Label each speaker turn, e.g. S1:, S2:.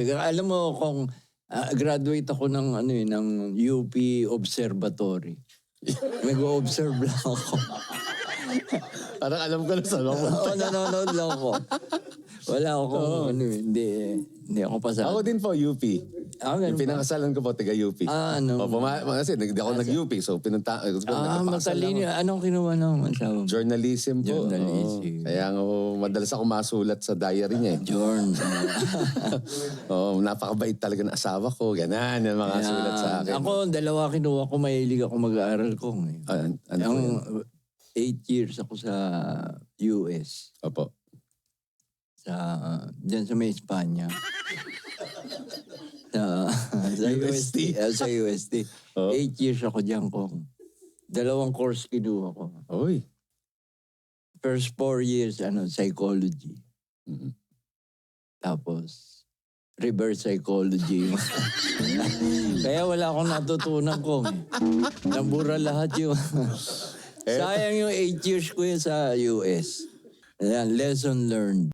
S1: Alam mo kung graduate ako ng ng UP Observatory. Nag-o-observe lang ako.
S2: Parang alam ko na sa mga.
S1: Oo, nanonood lang ako. Wala akong hindi ako pasado.
S2: Ako din po, UP. Yung pinakasalan ko po, taga UP. Kasi hindi ako nag-UP, so pinunta.
S1: Matalino. Anong kinuha ng asawa mo?
S2: Journalism po.
S1: Journalism.
S2: Kaya madalas ako masulat sa diary niya. Napakabait talaga ng asawa ko. Ganan, yung mga sulat sa akin.
S1: Ako, dalawa kinuha ko. Mahilig ako mag-aaral ko. 8 years ako sa US.
S2: Opo.
S1: Diyan sa may Espanya. sa UST. Sa UST. 8 years ako diyan kong. 2 course kinuha ko.
S2: Oy.
S1: First 4 years, psychology.
S2: Mm-hmm.
S1: Tapos, reverse psychology. Kaya wala akong natutunan ko. Nabura lahat yung... Sayang yung 8 years ko yun sa US. Ayan, lesson learned.